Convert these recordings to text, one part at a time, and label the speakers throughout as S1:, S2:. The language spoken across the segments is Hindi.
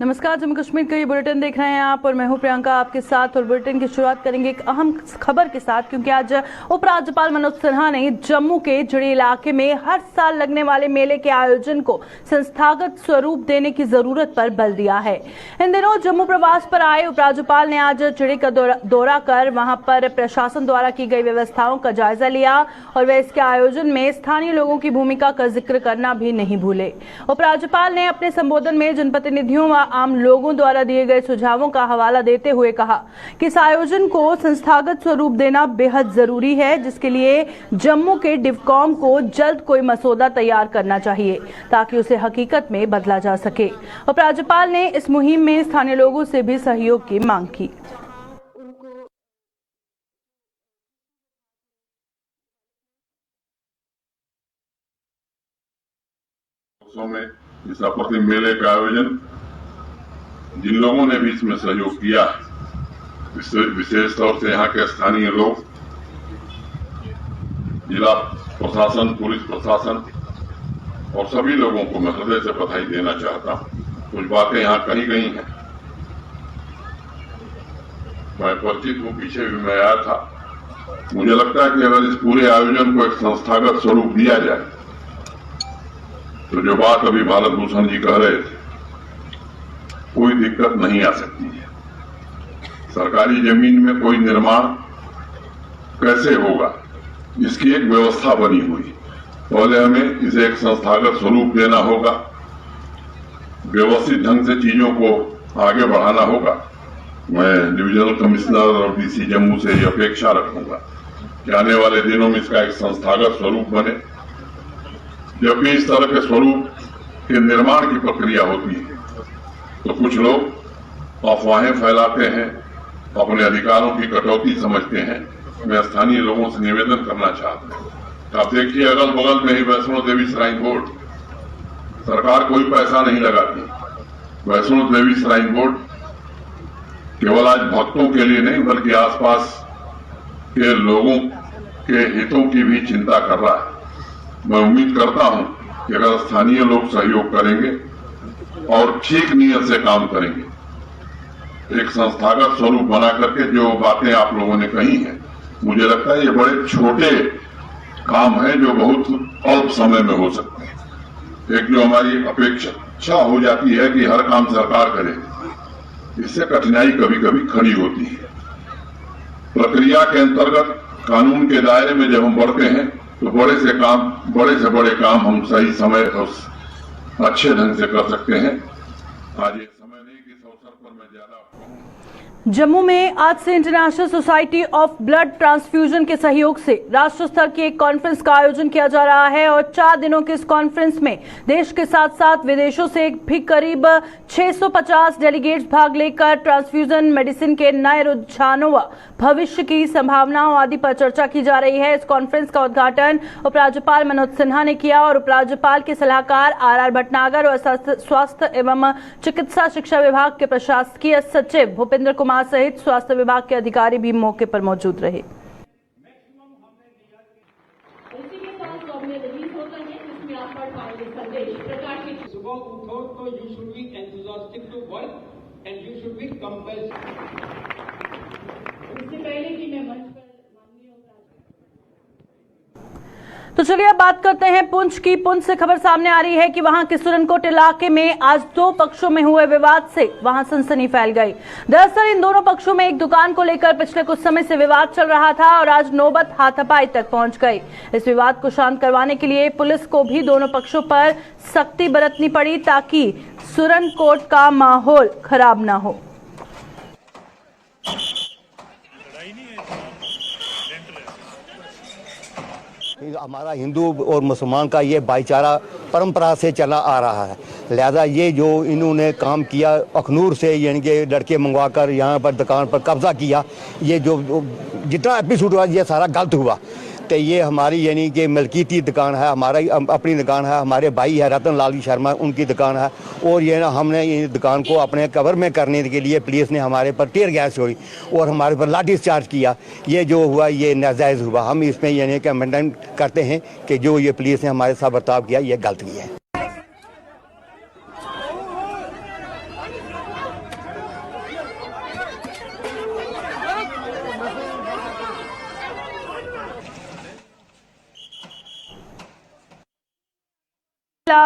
S1: नमस्कार, जम्मू कश्मीर का ये बुलेटिन देख रहे हैं आप और मैं हूं प्रियंका आपके साथ। और बुलेटिन की शुरुआत करेंगे एक अहम खबर के साथ, क्योंकि आज उपराज्यपाल मनोज सिन्हा ने जम्मू के जड़ी इलाके में हर साल लगने वाले मेले के आयोजन को संस्थागत स्वरूप देने की जरूरत पर बल दिया है। इन दिनों जम्मू प्रवास पर आए उपराज्यपाल ने आज जड़ी का दौरा कर वहां पर प्रशासन द्वारा की गई व्यवस्थाओं का जायजा लिया और वे इसके आयोजन में स्थानीय लोगों की भूमिका का जिक्र करना भी नहीं भूले। उपराज्यपाल ने अपने संबोधन में जनप्रतिनिधियों व आम लोगों द्वारा दिए गए सुझावों का हवाला देते हुए कहा कि इस आयोजन को संस्थागत स्वरूप देना बेहद जरूरी है, जिसके लिए जम्मू के डिवकॉम को जल्द कोई मसौदा तैयार करना चाहिए ताकि उसे हकीकत में बदला जा सके। उपराज्यपाल ने इस मुहिम में स्थानीय लोगों से भी सहयोग की मांग की।
S2: इस आपत्ति मेले का आयोजन जिन लोगों ने भी इसमें सहयोग किया, विशेष तौर से यहाँ के स्थानीय लोग, जिला प्रशासन, पुलिस प्रशासन और सभी लोगों को मैं हृदय से बधाई देना चाहता हूँ। कुछ बातें यहाँ कही गई हैं, मैं परिचित हूँ, पीछे भी मैं आया था। मुझे लगता है कि अगर इस पूरे आयोजन को एक संस्थागत स्वरूप दिया जाए तो जो बात अभी भारत भूषण जी कह रहे थे, कोई दिक्कत नहीं आ सकती है। सरकारी जमीन में कोई निर्माण कैसे होगा, इसकी एक व्यवस्था बनी हुई। पहले हमें इसे एक संस्थागत स्वरूप देना होगा, व्यवस्थित ढंग से चीजों को आगे बढ़ाना होगा। मैं डिविजनल कमिश्नर और डीसी जम्मू से ये अपेक्षा रखूंगा कि आने वाले दिनों में इसका एक संस्थागत स्वरूप बने। जब भी इस तरह के स्वरूप के निर्माण की प्रक्रिया होती है तो कुछ लोग अफवाहें फैलाते हैं, अपने अधिकारों की कटौती समझते हैं। मैं स्थानीय लोगों से निवेदन करना चाहता हूं। आप देखिए, अगल बगल में ही वैष्णो देवी श्राइन बोर्ड, सरकार कोई पैसा नहीं लगाती। वैष्णो देवी श्राइन बोर्ड केवल आज भक्तों के लिए नहीं बल्कि आसपास के लोगों के हितों की भी चिंता कर रहा है। मैं उम्मीद करता हूं कि अगर स्थानीय लोग सहयोग करेंगे और ठीक नीयत से काम करेंगे, एक संस्थागत स्वरूप बना करके जो बातें आप लोगों ने कही हैं, मुझे लगता है ये बड़े छोटे काम हैं जो बहुत अल्प समय में हो सकते हैं। एक जो हमारी अपेक्षा हो जाती है कि हर काम सरकार करे, इससे कठिनाई कभी कभी खड़ी होती है। प्रक्रिया के अंतर्गत कानून के दायरे में जब हम बढ़ते हैं तो बड़े से बड़े काम हम सही समय और अच्छे ढंग से कर सकते हैं। आज ये समय नहीं कि इस अवसर पर मैं ज्यादा।
S1: जम्मू में आज से international society of blood transfusion के सहयोग से राष्ट्र स्तर की एक कॉन्फ्रेंस का आयोजन किया जा रहा है और 4 दिनों की इस कॉन्फ्रेंस में देश के साथ साथ विदेशों से भी करीब 650 डेलीगेट्स भाग लेकर ट्रांसफ्यूजन मेडिसिन के नए रुझानों व भविष्य की संभावनाओं आदि पर चर्चा की जा रही है। इस कॉन्फ्रेंस का उद्घाटन उपराज्यपाल मनोज सिन्हा ने किया और उपराज्यपाल के सलाहकार आर भटनागर और स्वास्थ्य एवं चिकित्सा शिक्षा विभाग के प्रशासकीय सचिव भूपेंद्र कुमार सहित स्वास्थ्य विभाग के अधिकारी भी मौके पर मौजूद रहे।
S3: सुबह उठो तो you should be enthusiastic to work and you should be compelled. इससे पहले कि मैं मंच पर
S1: तो चलिए अब बात करते हैं पुंछ की। पुंछ से खबर सामने आ रही है कि वहां के सुरनकोट इलाके में आज 2 पक्षों में हुए विवाद से वहां सनसनी फैल गई। दरअसल इन दोनों पक्षों में एक दुकान को लेकर पिछले कुछ समय से विवाद चल रहा था और आज नौबत हाथापाई तक पहुंच गई। इस विवाद को शांत करवाने के लिए पुलिस को भी दोनों पक्षों पर सख्ती बरतनी पड़ी ताकि सुरनकोट का माहौल खराब न हो।
S4: हमारा हिंदू और मुसलमान का ये भाईचारा परंपरा से चला आ रहा है, लिहाजा ये जो इन्होंने काम किया अखनूर से यानी कि लड़के मंगवाकर यहाँ पर दुकान पर कब्जा किया, ये जो जितना एपिसोड हुआ ये सारा गलत हुआ। तो ये हमारी यानी कि मलकीती दुकान है, हमारा अपनी दुकान है, हमारे भाई है रतन लाल शर्मा उनकी दुकान है और ये ना हमने ये दुकान को अपने कवर में करने के लिए पुलिस ने हमारे पर टीयर गैस छोड़ी और हमारे पर लाठी चार्ज किया। ये जो हुआ ये नाजायज़ हुआ। हम इसमें यानी कि अमेंडमेंट करते हैं कि जो ये पुलिस ने हमारे साथ बर्ताव किया ये गलत किया है।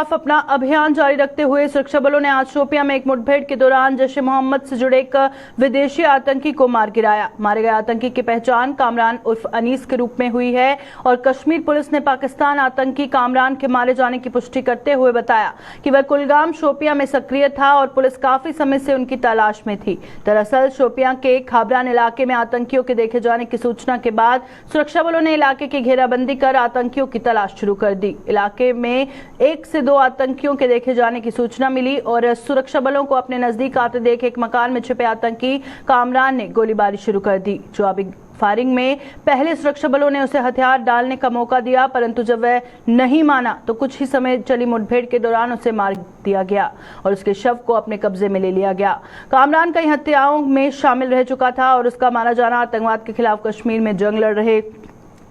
S1: खिलाफ अपना अभियान जारी रखते हुए सुरक्षा बलों ने आज शोपियां में एक मुठभेड़ के दौरान जैश ए मोहम्मद से जुड़े एक विदेशी आतंकी को मार गिराया। मारे गए आतंकी की पहचान कामरान उर्फ अनीस के रूप में हुई है और कश्मीर पुलिस ने पाकिस्तान आतंकी कामरान के मारे जाने की पुष्टि करते हुए बताया कि वह कुलगाम शोपियां में सक्रिय था और पुलिस काफी समय से उनकी तलाश में थी। दरअसल शोपियां के खाबरान इलाके में आतंकियों के देखे जाने की सूचना के बाद सुरक्षा बलों ने इलाके की घेराबंदी कर आतंकियों की तलाश शुरू कर दी। इलाके में 1 से 2 आतंकियों के देखे जाने की सूचना मिली और सुरक्षा बलों को अपने नजदीक आते देख एक मकान में छिपे आतंकी कामरान ने गोलीबारी शुरू कर दी। जवाबी फायरिंग में पहले सुरक्षा बलों ने उसे हथियार डालने का मौका दिया, परंतु जब वह नहीं माना तो कुछ ही समय चली मुठभेड़ के दौरान उसे मार दिया गया और उसके शव को अपने कब्जे में ले लिया गया। कामरान कई हत्याओं में शामिल रह चुका था और उसका मारा जाना आतंकवाद के खिलाफ कश्मीर में जंग लड़ रहे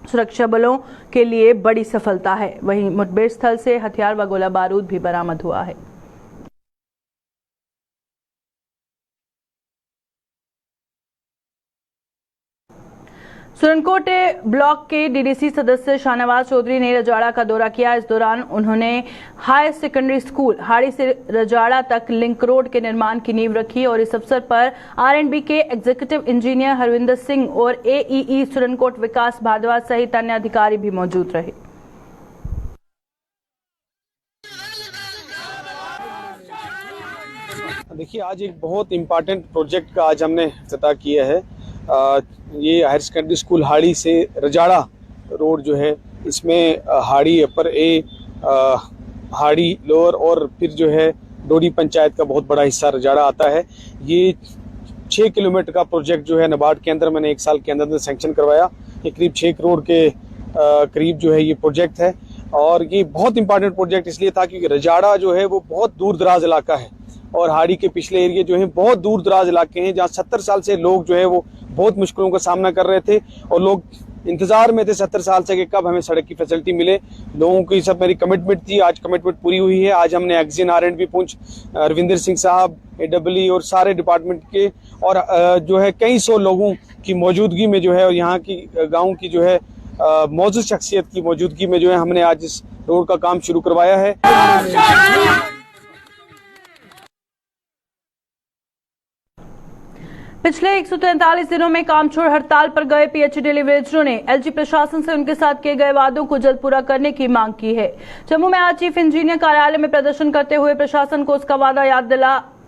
S1: सुरक्षा बलों के लिए बड़ी सफलता है। वहीं मुठभेड़ स्थल से हथियार व गोला बारूद भी बरामद हुआ है। सुरनकोट ब्लॉक के डीडीसी सदस्य शाहनवाज चौधरी ने रजाड़ा का दौरा किया। इस दौरान उन्होंने हाई सेकेंडरी स्कूल हाड़ी से रजाड़ा तक लिंक रोड के निर्माण की नींव रखी और इस अवसर पर आरएंडबी के एग्जीक्यूटिव इंजीनियर हरविंदर सिंह और एईई सुरनकोट विकास भारद्वाज सहित अन्य अधिकारी भी मौजूद रहे।
S5: देखिए, आज एक बहुत इम्पोर्टेंट प्रोजेक्ट का आज हमने इफ्तिताह किया है। ये हायर सेकेंडरी स्कूल हाड़ी से रजाड़ा रोड जो है, इसमें हाड़ी अपर ए, हाड़ी लोअर और फिर जो है डोडी पंचायत का बहुत बड़ा हिस्सा रजाड़ा आता है। ये 6 किलोमीटर का प्रोजेक्ट जो है नाबार्ड के अंदर मैंने 1 साल के अंदर सैंक्शन करवाया। ये करीब 6 करोड़ के करीब जो है ये प्रोजेक्ट है और ये बहुत इंपॉर्टेंट प्रोजेक्ट इसलिए था क्योंकि रजाड़ा जो है वो बहुत दूर दराज इलाका है और हाड़ी के पिछले एरिया जो है बहुत दूर दराज इलाके हैं जहाँ 70 साल से लोग जो है वो बहुत मुश्किलों का सामना कर रहे थे और लोग इंतजार में थे 70 साल से कि कब हमें सड़क की फैसिलिटी मिले। लोगों की सब मेरी कमिटमेंट थी, आज कमिटमेंट पूरी हुई है। आज हमने एक्जिन आरएंडबी पुंछ, रविंदर सिंह साहब, एडब्ल्यू और सारे डिपार्टमेंट के और जो है कई सौ लोगों की मौजूदगी में जो है और यहाँ की गाँव की जो है मौजूद शख्सियत की मौजूदगी में जो है हमने आज इस रोड का काम शुरू करवाया है।
S1: पिछले 143 दिनों में काम छोड़ हड़ताल पर गए पीएचडी लिवरेजरों ने एलजी प्रशासन से उनके साथ किए गए वादों को जल्द पूरा करने की मांग की है। जम्मू में आज चीफ इंजीनियर कार्यालय में प्रदर्शन करते हुए प्रशासन को उसका वादा याद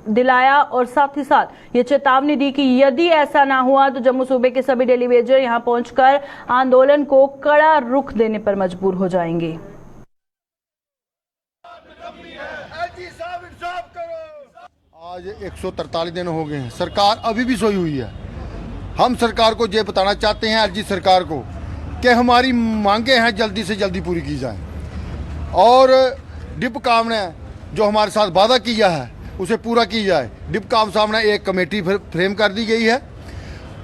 S1: दिलाया और साथ ही साथ ये चेतावनी दी कि यदि ऐसा ना हुआ तो जम्मू सूबे के सभी डेलीवेजर यहां पहुंचकर आंदोलन को कड़ा रुख देने पर मजबूर हो जाएंगे।
S6: आज 143 दिन हो गए हैं, सरकार अभी भी सोई हुई है। हम सरकार को ये बताना चाहते हैं, एलजी सरकार को, कि हमारी मांगे हैं जल्दी से जल्दी पूरी की जाए और डिपकाम ने जो हमारे साथ वादा किया है उसे पूरा की जाए। डिपकाम सामने एक कमेटी फ्रेम कर दी गई है।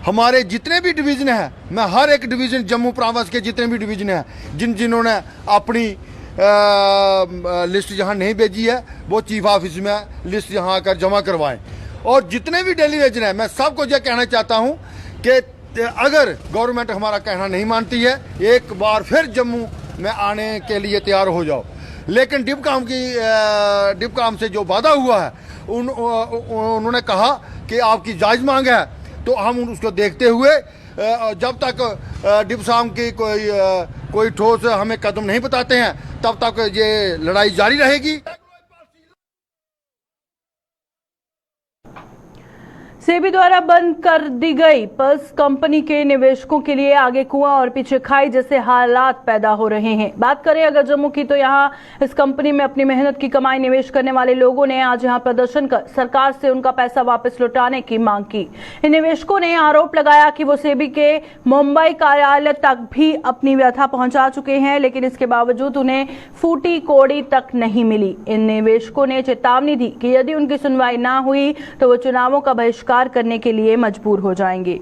S6: हमारे जितने भी डिवीजन हैं, मैं हर एक डिवीजन जम्मू प्रांत के जितने भी डिवीजन हैं जिन्होंने अपनी लिस्ट जहां नहीं भेजी है वो चीफ ऑफिस में लिस्ट यहां आकर जमा करवाएं और जितने भी डेलीवेजन है मैं सबको यह कहना चाहता हूं कि अगर गवर्नमेंट हमारा कहना नहीं मानती है एक बार फिर जम्मू में आने के लिए तैयार हो जाओ। लेकिन डिपकाम से जो वादा हुआ है उन्होंने कहा कि आपकी जायज मांग है तो हम उसको देखते हुए जब तक डिपकाम की कोई ठोस हमें कदम नहीं बताते हैं तब तक ये लड़ाई जारी रहेगी।
S1: सेबी द्वारा बंद कर दी गई पल्स कंपनी के निवेशकों के लिए आगे कुआं और पीछे खाई जैसे हालात पैदा हो रहे हैं। बात करें अगर जम्मू की तो यहां इस कंपनी में अपनी मेहनत की कमाई निवेश करने वाले लोगों ने आज यहां प्रदर्शन कर सरकार से उनका पैसा वापस लौटाने की मांग की। इन निवेशकों ने आरोप लगाया कि वो सेबी के मुंबई कार्यालय तक भी अपनी व्यथा पहुंचा चुके हैं, लेकिन इसके बावजूद उन्हें फूटी कोड़ी तक नहीं मिली। इन निवेशकों ने चेतावनी दी कि यदि उनकी सुनवाई ना हुई तो वो चुनावों का बहिष्कार करने के लिए मजबूर हो जाएंगे।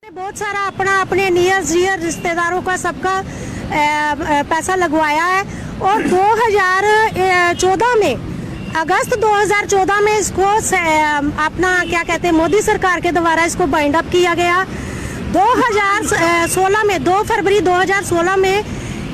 S7: बहुत सारा अपने नियर रिश्तेदारों का सबका पैसा लगवाया है और 2014 में अगस्त 2014 में इसको अपना क्या कहते हैं मोदी सरकार के द्वारा इसको बाइंड अप किया गया। 2016 में 2 फरवरी 2016 में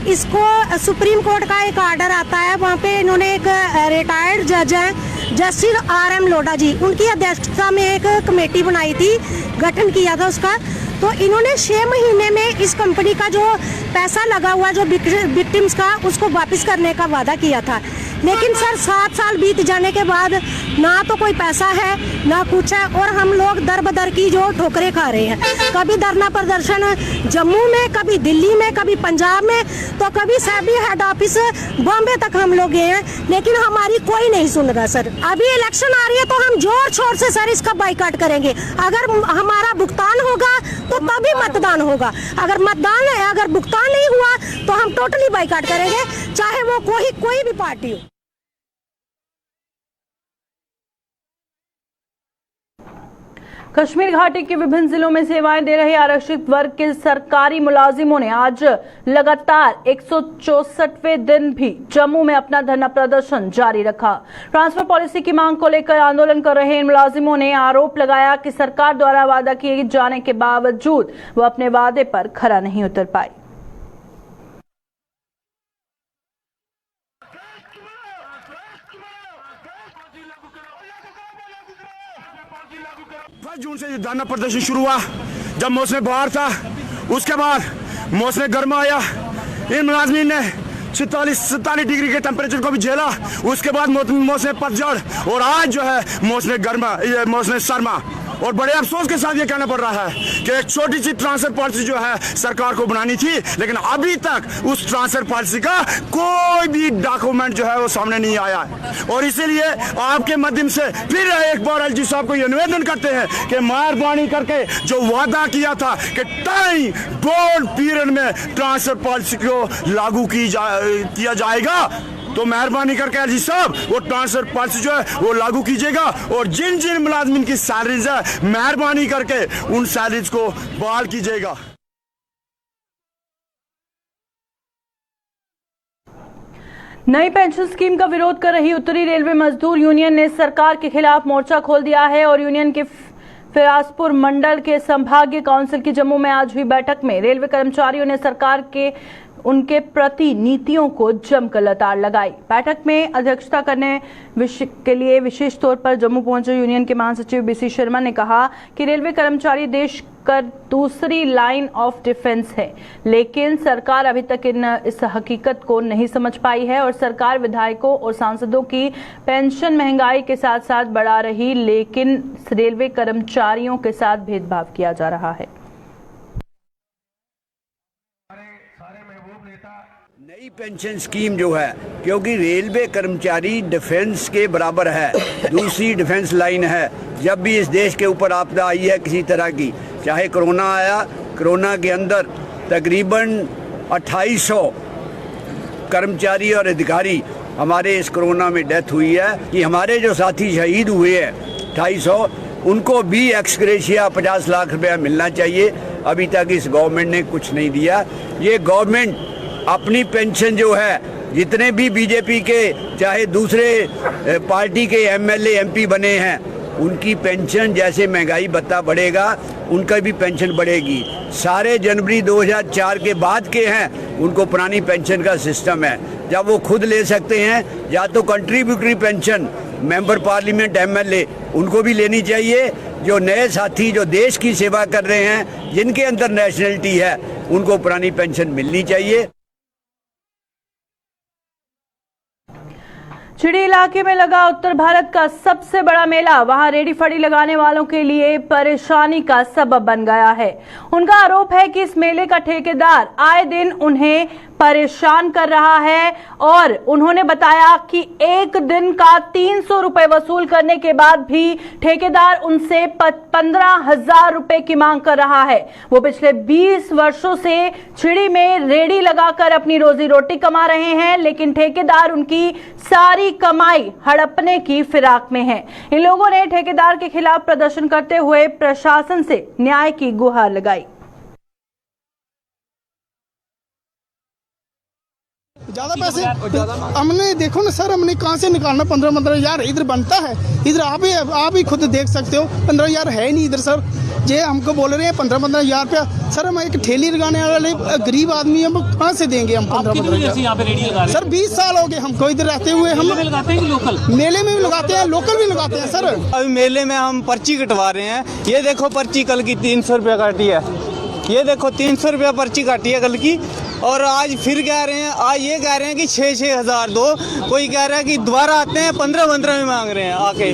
S7: इसको सुप्रीम कोर्ट का एक ऑर्डर आता है। वहाँ पे इन्होंने एक रिटायर्ड जज हैं जस्टिस RM लोढ़ा जी, उनकी अध्यक्षता में एक कमेटी बनाई थी, गठन किया था उसका। तो इन्होंने 6 महीने में इस कंपनी का जो पैसा लगा हुआ जो विक्टिम्स का उसको वापस करने का वादा किया था। लेकिन सर 7 साल बीत जाने के बाद ना तो कोई पैसा है ना कुछ है, और हम लोग दर बदर की जो ठोकरें खा रहे हैं। कभी धरना प्रदर्शन जम्मू में, कभी दिल्ली में, कभी पंजाब में, तो कभी सैबी हेड ऑफिस बॉम्बे तक हम लोग गए हैं, लेकिन हमारी कोई नहीं सुन रहा सर। अभी इलेक्शन आ रही है तो हम जोर शोर से सर इसका बाइकाट करेंगे। अगर हमारा भुगतान होगा तो तभी मतदान होगा, अगर भुगतान नहीं हुआ तो हम टोटली बाइकाट करेंगे, चाहे वो कोई भी पार्टी हो।
S1: कश्मीर घाटी के विभिन्न जिलों में सेवाएं दे रहे आरक्षित वर्ग के सरकारी मुलाजिमों ने आज लगातार 164वें दिन भी जम्मू में अपना धरना प्रदर्शन जारी रखा। ट्रांसफर पॉलिसी की मांग को लेकर आंदोलन कर रहे इन मुलाजिमों ने आरोप लगाया कि सरकार द्वारा वादा किए जाने के बावजूद वो अपने वादे पर खरा नहीं उतर पाई।
S8: 1 जून से धरना प्रदर्शन शुरू हुआ। जब मौसम बहार था, उसके बाद मौसम गर्मा आया। इन मुलाजमीन ने 47 डिग्री के टेम्परेचर को भी झेला। उसके बाद मौसम पतझड़ और आज जो है मौसम सरमा। और बड़े अफसोस के साथ ये कहना पड़ रहा है कि एक छोटी सी ट्रांसफर पॉलिसी जो है सरकार को बनानी थी, लेकिन अभी तक उस ट्रांसफर पॉलिसी का कोई भी डॉक्यूमेंट जो है वो सामने नहीं आया है। और इसीलिए आपके माध्यम से फिर एक बार LG साहब को ये निवेदन करते हैं कि मेहरबानी करके जो वादा किया था कि टाइम बोर्ड पीरियड में ट्रांसफर पॉलिसी को लागू किया जाएगा, तो मेहरबानी करके LG साहब वो ट्रांसफर पॉलिसी जो है वो लागू कीजिएगा। और जिन जिन मुलाजमीन की सैलरीज है मेहरबानी करके उन सैलरीज को बहाल कीजिएगा।
S1: नई पेंशन स्कीम का विरोध कर रही उत्तरी रेलवे मजदूर यूनियन ने सरकार के खिलाफ मोर्चा खोल दिया है और यूनियन के फिराजपुर मंडल के संभागीय काउंसिल की जम्मू में आज हुई बैठक में रेलवे कर्मचारियों ने सरकार के उनके प्रति नीतियों को जमकर लताड़ लगाई। बैठक में अध्यक्षता करने के लिए विशेष तौर पर जम्मू पहुंचे यूनियन के महासचिव BC शर्मा ने कहा कि रेलवे कर्मचारी देश का दूसरी लाइन ऑफ डिफेंस है, लेकिन सरकार अभी तक इस हकीकत को नहीं समझ पाई है और सरकार विधायकों और सांसदों की पेंशन महंगाई के साथ साथ बढ़ा रही, लेकिन रेलवे कर्मचारियों के साथ भेदभाव किया जा रहा है।
S9: नई पेंशन स्कीम जो है, क्योंकि रेलवे कर्मचारी डिफेंस के बराबर है, दूसरी डिफेंस लाइन है। जब भी इस देश के ऊपर आपदा आई है किसी तरह की, चाहे कोरोना आया, कोरोना के अंदर तकरीबन 2800 कर्मचारी और अधिकारी हमारे इस कोरोना में डेथ हुई है। कि हमारे जो साथी शहीद हुए हैं 2800, उनको भी एक्सग्रेशिया 50 लाख रुपया मिलना चाहिए। अभी तक इस गवर्नमेंट ने कुछ नहीं दिया। ये गवर्नमेंट अपनी पेंशन जो है, जितने भी बीजेपी के चाहे दूसरे पार्टी के MLA MP बने हैं, उनकी पेंशन जैसे महंगाई भत्ता बढ़ेगा उनका भी पेंशन बढ़ेगी। सारे जनवरी 2004 के बाद के हैं, उनको पुरानी पेंशन का सिस्टम है। जब वो खुद ले सकते हैं, या तो contributory pension member parliament MLA उनको भी लेनी चाहिए। जो नए साथी जो देश की सेवा कर रहे हैं, जिनके अंदर नेशनलिटी है, उनको पुरानी पेंशन मिलनी चाहिए।
S1: चिड़ी इलाके में लगा उत्तर भारत का सबसे बड़ा मेला वहां रेडी फड़ी लगाने वालों के लिए परेशानी का सबब बन गया है। उनका आरोप है कि इस मेले का ठेकेदार आए दिन उन्हें परेशान कर रहा है और उन्होंने बताया कि एक दिन का 300 रुपए वसूल करने के बाद भी ठेकेदार उनसे 15,000 रुपए की मांग कर रहा है। वो पिछले 20 वर्षों से चिड़ी में रेडी लगाकर अपनी रोजी रोटी कमा रहे हैं, लेकिन ठेकेदार उनकी सारी कमाई हड़पने की फिराक में है। इन लोगों ने ठेकेदार के खिलाफ प्रदर्शन करते हुए प्रशासन से न्याय की गुहार लगाई।
S10: ज्यादा पैसे हमने देखो ना सर, हमने कहाँ से निकालना 15-15 हज़ार इधर बनता है। इधर आप ही खुद देख सकते हो 15 हज़ार है ही नहीं इधर सर। ये हमको बोल रहे हैं 15-15 हजार रुपया। सर हम एक ठेली लगाने वाले गरीब आदमी हम कहाँ से देंगे हम 15-15
S11: यहाँ पे रेडी लगा रहे
S10: सर 20 साल हो गए हमको इधर रहते हुए। हम
S11: लगाते हैं कि लोकल?
S10: मेले में भी लगाते हैं, लोकल भी लगाते हैं सर।
S5: अभी मेले में हम पर्ची कटवा रहे हैं। ये देखो पर्ची कल की 300 रुपया काटी है। ये देखो 300 रुपया पर्ची काटी है कल की। और आज फिर कह रहे हैं, आज ये कह रहे हैं कि 6-6 हज़ार दो। कोई कह रहा है कि दोबारा आते हैं 15-15 में मांग रहे हैं आके।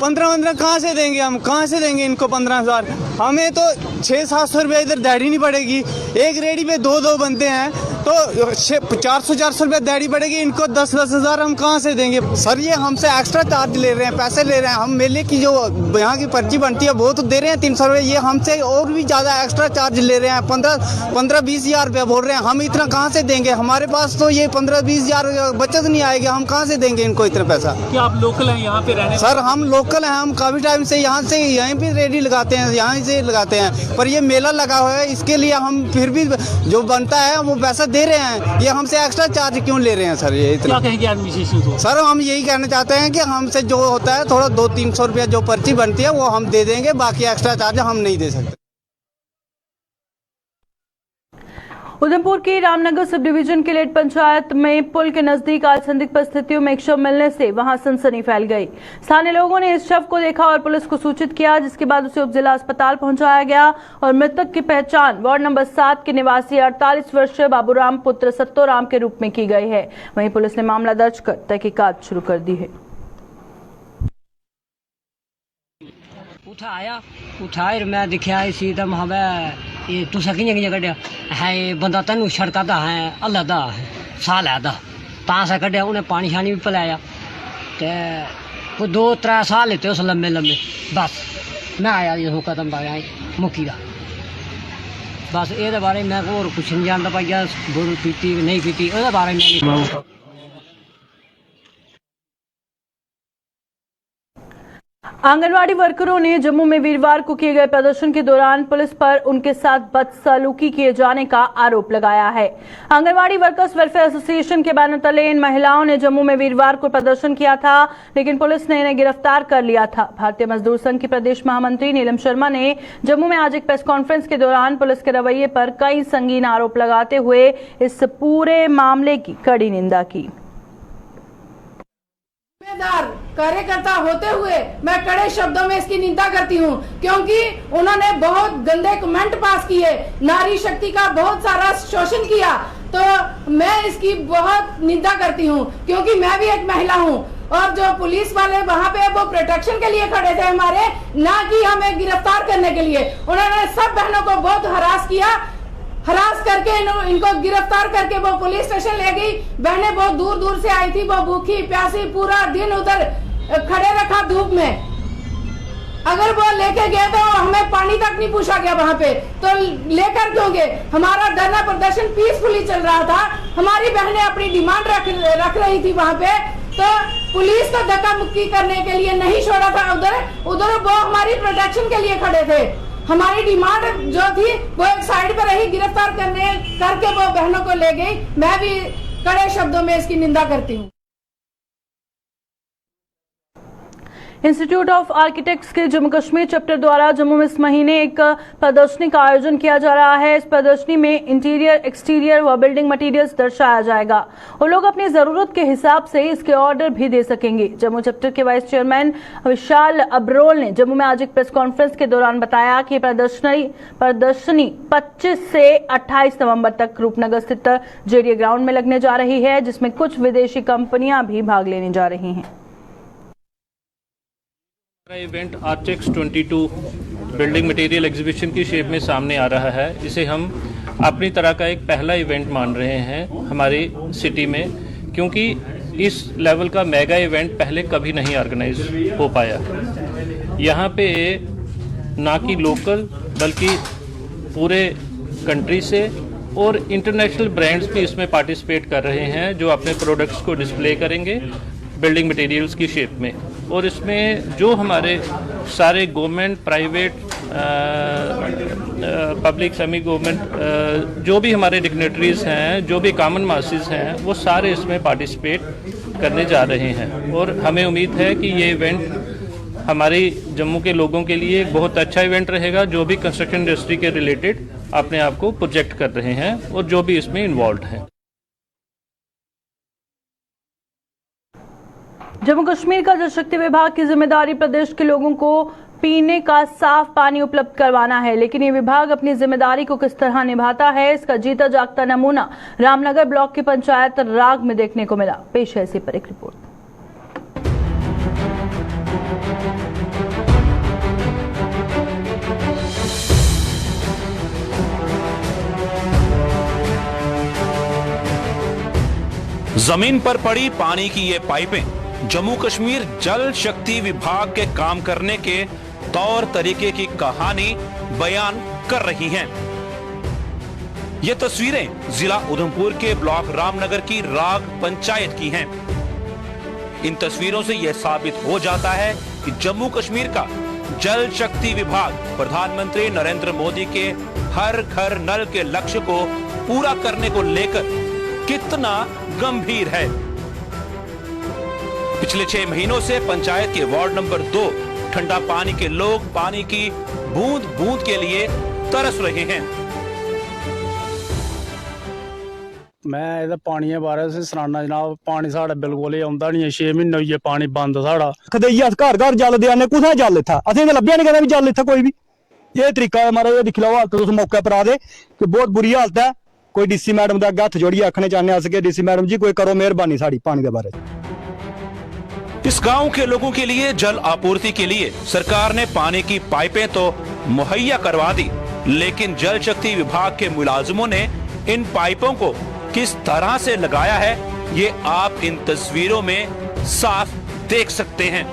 S5: 15-15 कहाँ से देंगे हम, कहाँ से देंगे इनको 15,000? हमें तो 600-700 रुपया इधर दिहाड़ी नहीं पड़ेगी। एक रेडी पे 2-2 बनते हैं तो 400-400 रुपया दिहाड़ी पड़ेगी। इनको 10-10 हज़ार हम कहाँ से देंगे? सर ये हमसे एक्स्ट्रा चार्ज ले रहे हैं, पैसे ले रहे हैं। हम मेले की जो यहाँ की पर्ची बनती है वो तो दे रहे हैं 300 रुपये, ये हमसे और भी ज़्यादा एक्स्ट्रा चार्ज ले रहे हैं। 15-20 हज़ार रुपया बोल रहे हैं। हम इतना कहाँ से देंगे? हमारे पास तो ये 15-20 हज़ार बचत नहीं आएगी। हम कहाँ से देंगे इनको इतना पैसा?
S11: क्या आप लोकल हैं यहाँ पे रहने?
S5: सर हम लोकल हैं, हम काफ़ी टाइम से यहाँ से यहीं पे रेडी लगाते हैं, यहाँ से लगाते हैं। पर ये मेला लगा हुआ है, इसके लिए हम फिर भी जो बनता है वो पैसा दे रहे हैं। ये हमसे एक्स्ट्रा चार्ज क्यों ले रहे हैं सर? ये इतना
S11: क्या कहेंगे एडमिनिस्ट्रेशन को?
S5: सर हम यही कहना चाहते हैं कि हमसे जो होता है थोड़ा 200-300 रुपया जो पर्ची बनती है वो हम दे देंगे, बाकी एक्स्ट्रा चार्ज हम नहीं दे सकते।
S1: उधमपुर की रामनगर सब डिवीजन के लेट पंचायत में पुल के नजदीक आज संदिग्ध परिस्थितियों में एक शव मिलने से वहां सनसनी फैल गई। स्थानीय लोगों ने इस शव को देखा और पुलिस को सूचित किया, जिसके बाद उसे उप जिला अस्पताल पहुंचाया गया और मृतक की पहचान वार्ड नंबर 7 के निवासी 48 वर्षीय बाबूराम पुत्र सत्तोराम के रूप में की गई है। वहीं पुलिस ने मामला दर्ज कर तहकीकात शुरू कर दी है।
S12: उठाए मैं दिखा इसी दम हमें ये तुसा कि'यां कड्ढेआ है? ये बंदा तेनू सड़का दा है अल्लाह दा है साह लैदा तां से कड्ढेआ। उन्हें पानी शानी भी पिलाया ते कोई 2-3 साल लेते उस लम्मे बस मैं आया जो कदम पाया मुक्की दा बस। एह्दे बारे मैं होर कुछ नहीं जानदा पाइया, गुड़ पीती नहीं पीती ओह्दे बारे में नहीं।
S1: आंगनवाड़ी वर्करों ने जम्मू में वीरवार को किए गए प्रदर्शन के दौरान पुलिस पर उनके साथ बदसलूकी किए जाने का आरोप लगाया है। आंगनवाड़ी वर्कर्स वेलफेयर एसोसिएशन के बैनर तले इन महिलाओं ने जम्मू में वीरवार को प्रदर्शन किया था, लेकिन पुलिस ने इन्हें गिरफ्तार कर लिया था। भारतीय मजदूर संघ की प्रदेश महामंत्री नीलम शर्मा ने जम्मू में आज एक प्रेस कॉन्फ्रेंस के दौरान पुलिस के रवैये पर कई संगीन आरोप लगाते हुए इस पूरे मामले की कड़ी निंदा की।
S13: कार्यकर्ता होते हुए मैं कड़े शब्दों में इसकी निंदा करती हूं, क्योंकि उन्होंने बहुत गंदे कमेंट पास किए, नारी शक्ति का बहुत सारा शोषण किया। तो मैं इसकी बहुत निंदा करती हूं, क्योंकि मैं भी एक महिला हूं। और जो पुलिस वाले वहां पे वो प्रोटेक्शन के लिए खड़े थे हमारे, ना कि हमें गिरफ्तार करने के लिए। उन्होंने सब बहनों को बहुत हरास करके इनको गिरफ्तार करके वो पुलिस स्टेशन ले गई। बहनें बहुत दूर दूर से आई थी, वो भूखी प्यासी पूरा दिन उधर खड़े रखा धूप में। अगर वो लेके गए तो हमें पानी तक नहीं पूछा गया वहां पे, तो लेकर क्यों गए? हमारा धरना प्रदर्शन पीसफुली चल रहा था, हमारी बहनें अपनी डिमांड रख रही थी वहां पे, तो पुलिस को धक्का मुक्की करने के लिए नहीं छोड़ा था। उधर वो हमारी प्रोटेक्शन के लिए खड़े थे। हमारी डिमांड जो थी वो एक साइड पर रही, गिरफ्तार करके वो बहनों को ले गई। मैं भी कड़े शब्दों में इसकी निंदा करती हूँ।
S1: इंस्टीट्यूट ऑफ आर्किटेक्ट्स के जम्मू कश्मीर चैप्टर द्वारा जम्मू में इस महीने एक प्रदर्शनी का आयोजन किया जा रहा है। इस प्रदर्शनी में इंटीरियर, एक्सटीरियर व बिल्डिंग मटेरियल्स दर्शाया जाएगा और लोग अपनी जरूरत के हिसाब से इसके ऑर्डर भी दे सकेंगे। जम्मू चैप्टर के वाइस चेयरमैन विशाल अब्रोल ने जम्मू में आज एक प्रेस कॉन्फ्रेंस के दौरान बताया कि प्रदर्शनी 25 से 28 नवंबर तक रूपनगर स्थित जेडीए ग्राउंड में लगने जा रही है, जिसमें कुछ विदेशी कंपनियां भी भाग लेने जा रही हैं।
S14: इवेंट आर्टेक्स 22 बिल्डिंग मटेरियल एग्जीबिशन की शेप में सामने आ रहा है। इसे हम अपनी तरह का एक पहला इवेंट मान रहे हैं हमारी सिटी में, क्योंकि इस लेवल का मेगा इवेंट पहले कभी नहीं ऑर्गेनाइज हो पाया। यहाँ पे ना कि लोकल बल्कि पूरे कंट्री से और इंटरनेशनल ब्रांड्स भी इसमें पार्टिसिपेट कर रहे हैं, जो अपने प्रोडक्ट्स को डिस्प्ले करेंगे बिल्डिंग मटेरियल्स की शेप में। और इसमें जो हमारे सारे government, private, public, semi government जो भी हमारे डिग्नेटरीज हैं, जो भी कॉमन मासेस हैं, वो सारे इसमें पार्टिसिपेट करने जा रहे हैं। और हमें उम्मीद है कि ये इवेंट हमारे जम्मू के लोगों के लिए एक बहुत अच्छा इवेंट रहेगा, जो भी कंस्ट्रक्शन इंडस्ट्री के रिलेटेड अपने आप को प्रोजेक्ट कर रहे हैं और जो भी इसमें इन्वॉल्व हैं।
S1: जम्मू कश्मीर का जल शक्ति विभाग की जिम्मेदारी प्रदेश के लोगों को पीने का साफ पानी उपलब्ध करवाना है, लेकिन ये विभाग अपनी जिम्मेदारी को किस तरह निभाता है, इसका जीता जागता नमूना रामनगर ब्लॉक की पंचायत राग में देखने को मिला। पेश है इसी पर एक रिपोर्ट।
S15: जमीन पर पड़ी पानी की ये पाइपें जम्मू कश्मीर जल शक्ति विभाग के काम करने के तौर तरीके की कहानी बयान कर रही हैं। ये तस्वीरें जिला उधमपुर के ब्लॉक रामनगर की राग पंचायत की हैं। इन तस्वीरों से यह साबित हो जाता है कि जम्मू कश्मीर का जल शक्ति विभाग प्रधानमंत्री नरेंद्र मोदी के हर घर नल के लक्ष्य को पूरा करने को लेकर कितना गंभीर है। पिछले 6 महीनों से पंचायत के वार्ड नंबर 2 ठंडा पानी के लोग पानी की बूंद बूंद के लिए तरस रहे हैं।
S10: मैं ਇਹਦਾ ਪਾਣੀ ਦੇ ਬਾਰੇ ਸੇ ਸੁਣਾਉਣਾ ਜਨਾਬ। ਪਾਣੀ ਸਾਡਾ ਬਿਲਕੁਲ ਹੀ ਆਉਂਦਾ ਨਹੀਂ ਹੈ। 6 ਮਹੀਨੇ ਹੋਈ ਹੈ ਪਾਣੀ ਬੰਦ ਸਾਡਾ।
S4: ਖਦਈਆ ਘਰ ਘਰ ਜਲ ਦੇ ਆਨੇ ਕੁਥਾ ਜਲ ਇੱਥਾ ਅਸੀਂ ਤਾਂ ਲੱਭਿਆ ਨਹੀਂ ਕਦੇ ਵੀ ਜਲ ਇੱਥਾ ਕੋਈ ਵੀ। ਇਹ ਤਰੀਕਾ ਹੈ ਮਾਰਾ, ਇਹ ਦਿਖ ਲਓ ਹਾਲਤ ਉਸ ਮੌਕੇ ਪਰ ਆ ਦੇ ਕਿ बहुत बुरी हालत है। कोई डीसी मैडम का हथ जोड़िए आखने चाहने अस कि डीसी मैडम जी कोई करो मेहरबानी साड़ी पानी के बारे।
S15: इस गांव के लोगों के लिए जल आपूर्ति के लिए सरकार ने पानी की पाइपें तो मुहैया करवा दी, लेकिन जल शक्ति विभाग के मुलाजिमों ने इन पाइपों को किस तरह से लगाया है ये आप इन तस्वीरों में साफ देख सकते हैं।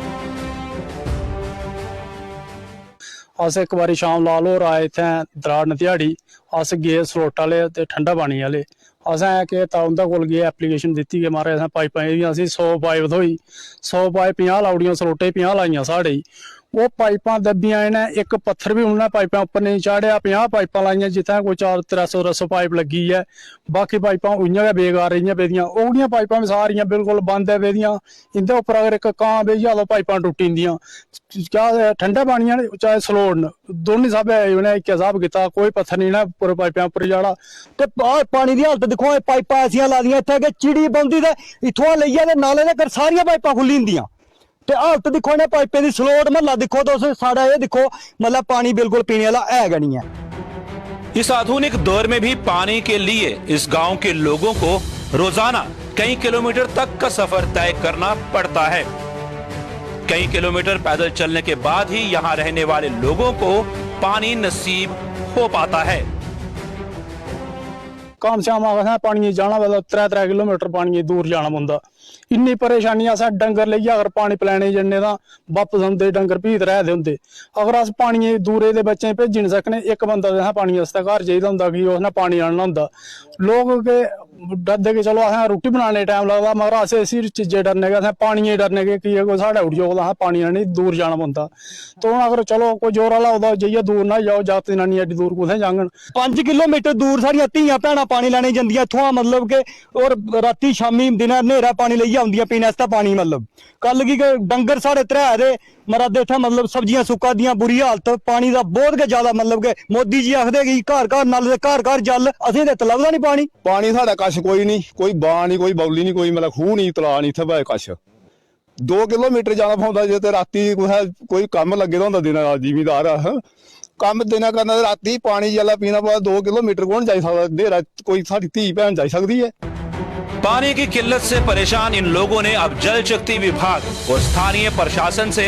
S10: अस एक बारी शाम लाल हो रहा इत्थे दराड़ नतिहाड़ी अस गए सलोट वाले ते ठंडा पानी वाले असें कि उं'दे कोल गे एप्लीकेशन दित्ती कि महाराज असें पाइपां एह्दियां असें 100 पाइप थ्होई 100 पाइप 50 लाउड़ियां सलोटे 50 लाइयां साढ़े वो पाइपां दब्बियां इ'नें एक पत्थर भी उन्हें पाइपां उप्पर नहीं चाढ़िया 50 पाइपां लाइयां जित्थें कोई 400-300 पाइप लगी है बाकी पाइपां उइयां गै बेकार रेहियां पेदियां ओह्दियां पाइपां भी सारियां बिल्कुल बंद है पेदियां इंदे उप्पर अगर एक कां बेही जा तो पाइपां टुट्टी जंदियां क्या ठंडे पानियां चाहे सलोड़ न दोनों स्हाबै उ'नें इक्कै स्हाब कीता कोई पत्थर नहीं इ'नें उप्पर पाइपें उप्पर चाढ़ा
S4: ते पानी दी हालत दिक्खो पाइपां ऐसियां ला दियां इत्थै कि चिड़ी बौंदी ते इत्थुआं लेइयै ते नाले तकर सारियां पाइपां खुल्ली जंदियां ते हालत दिक्खो इ'नें पाइपें दी सलोट म्हल्ला दिक्खो तुस साढ़ा ये दिक्खो मतलब पानी बिल्कुल पीने वाला है गै नहीं है।
S15: इस आधुनिक दौर में भी पानी के लिए इस गांव के लोगों को रोजाना कई किलोमीटर तक का सफर तय करना पड़ता है। कई किलोमीटर पैदल चलने के बाद ही यहाँ रहने वाले लोगों को पानी नसीब हो पाता है।
S10: काम से असें पानी जाना पौंदा 3-3 किलोमीटर पानी दूर जाना पौंदा इन्नी परेशानी असें डंगर लेइयै अगर पानी पिलाने जन्ने तां वापस औंदे डंगर भीत रैह्दे होंदे अगर अस पानी दूरे दे बच्चें भेजी नहीं सकने एक बंदा ते असें पानी आस्तै घर चाहिदा होंदा कि उसने पानी आह्नना होंदा लोग के डरदे कि चलो असें रुट्टी बनाने टाइम लगदा मगर अस इसी चीज़े डरने के असें पानियै डरने के कि कोई साढ़े उड़ी जाओ असें पानी आह्नने दूर जाना पौंदा तो हून अगर चलो कोई जोर आह्ला होदा जाइयै दूर ना जाओ जागत जनानी एड्डी दूर कुत्थें जाङन
S4: 5 किलोमीटर दूर सारियां धीआं भैणां पानी लैने जंदियां इत्थुआं मतलब कि और राती शामी दिनें न्हेरा पानी लेइयै औंदियां पीने आस्तै पानी मतलब कल की डंगर साढ़े त्रै दे मरा दे इत्थै मतलब सब्जियां सुक्का दियां बुरी हालत पानी दा बहुत गै ज्यादा मतलब कि मोदी जी आखदे कि घर घर नल ते घर जल असें ते लभदा नहीं पानी
S16: साढ़े कश कोई नहीं कोई बां नहीं कोई बौली नहीं कोई मतलब खूह नहीं तलाऽ नहीं इत्थै कश 2 किलोमीटर जाना पौंदा जे ते राती कोई कम्म लगे दा होंदा दिन जिमीदार कम्म दिना करना राती पानी जेल्लै पीना पौंदा 2 किलोमीटर कौन जाई सकदा न्हेरा कोई साढ़ी धी भैन जाई सकदी है।
S15: पानी की किल्लत से परेशान इन लोगों ने अब जल शक्ति विभाग और स्थानीय प्रशासन से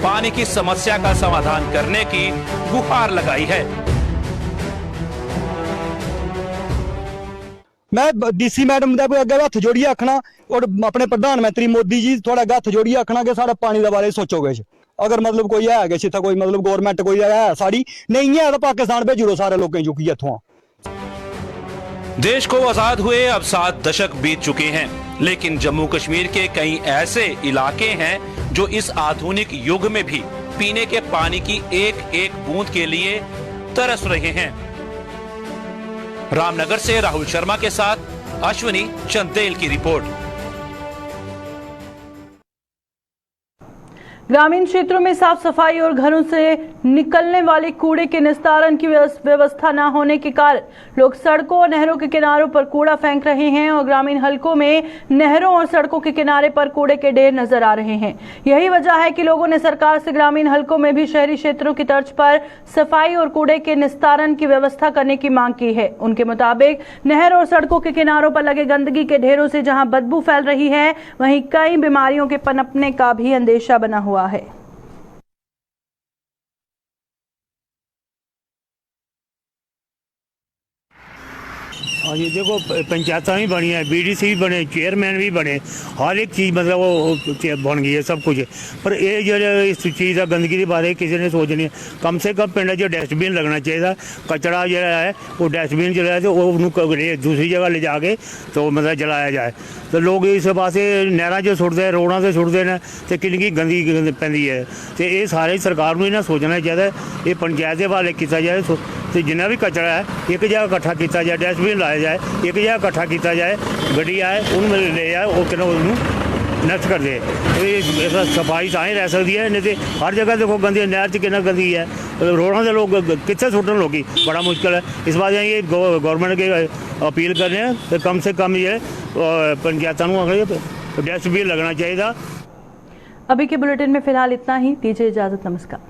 S15: पानी की समस्या का समाधान करने की गुहार लगाई है।
S4: मैं डीसी मैडम दे अगे हथ जोड़िए आखना और अपने प्रधानमंत्री मोदी जी थोड़ा हथ जोड़िए आखना कि साढ़ा पानी के बारे सोचो किश अगर मतलब कोई है किश इत्थै कोई मतलब गौरमेंट कोई है साड़ी नहीं है तो पाकिस्तान भेजी ओड़ो सारे लोगों चुकिए इत्थुआं।
S15: देश को आजाद हुए अब 7 दशक बीत चुके हैं, लेकिन जम्मू कश्मीर के कई ऐसे इलाके हैं जो इस आधुनिक युग में भी पीने के पानी की एक एक बूंद के लिए तरस रहे हैं। रामनगर से राहुल शर्मा के साथ अश्विनी चंदेल की रिपोर्ट।
S1: ग्रामीण क्षेत्रों में साफ सफाई और घरों से निकलने वाले कूड़े के निस्तारण की व्यवस्था न होने के कारण लोग सड़कों और नहरों के किनारों पर कूड़ा फेंक रहे हैं और ग्रामीण हलकों में नहरों और सड़कों के किनारे पर कूड़े के ढेर नजर आ रहे हैं। यही वजह है कि लोगों ने सरकार से ग्रामीण हलकों में भी शहरी क्षेत्रों की तर्ज पर सफाई और कूड़े के निस्तारण की व्यवस्था करने की मांग की है। उनके मुताबिक नहर और सड़कों के किनारों पर लगे गंदगी के ढेरों से जहां बदबू फैल रही है, वहीं कई बीमारियों के पनपने का भी अंदेशा बना हुआ है।
S8: और ये देखो पंचायत भी बनी है, बीडीसी भी बने, चेयरमैन भी बने, हर एक चीज़ मतलब वो बन गई है सब कुछ। पर ये जो इस चीज़ का गंदगी के बारे किसी ने सोचनी है। कम से कम पिंड जो डस्टबिन लगना चाहिए, कचरा जो है वो डस्टबिन जो है तो वो दूसरी जगह ले जाके तो मतलब जलाया जाए। तो लोग इस पासे नहर जो सुटते हैं, रोडों से सुटते हैं तो किन्नी गंदगी पैंदी है। तो ये सारे सरकार को इन्हें सोचना चाहिए, ये पंचायत के हवाले किया जाए। तो जिन्ना भी कचरा है एक जगह इकट्ठा किया जाए, डस्टबिन लाया जाए, एक जगह इकट्ठा किया जाए, गड्डी आए उन्होंने ले जाए वो नष्ट कर दे। तो सफाई तां ही रह सकती है, नहीं तो हर जगह देखो गंदी, नहर च कितना गंदगी है, रोडों से लोग कितने सुटन लोग बड़ा मुश्किल है। इस बात ये गवर्नमेंट के अपील कर रहे हैं तो कम से कम ये पंचायतों को डस्टबिन लगना चाहिए।
S1: अभी के बुलेटिन में फिलहाल इतना ही, दीजिए इजाजत, नमस्कार।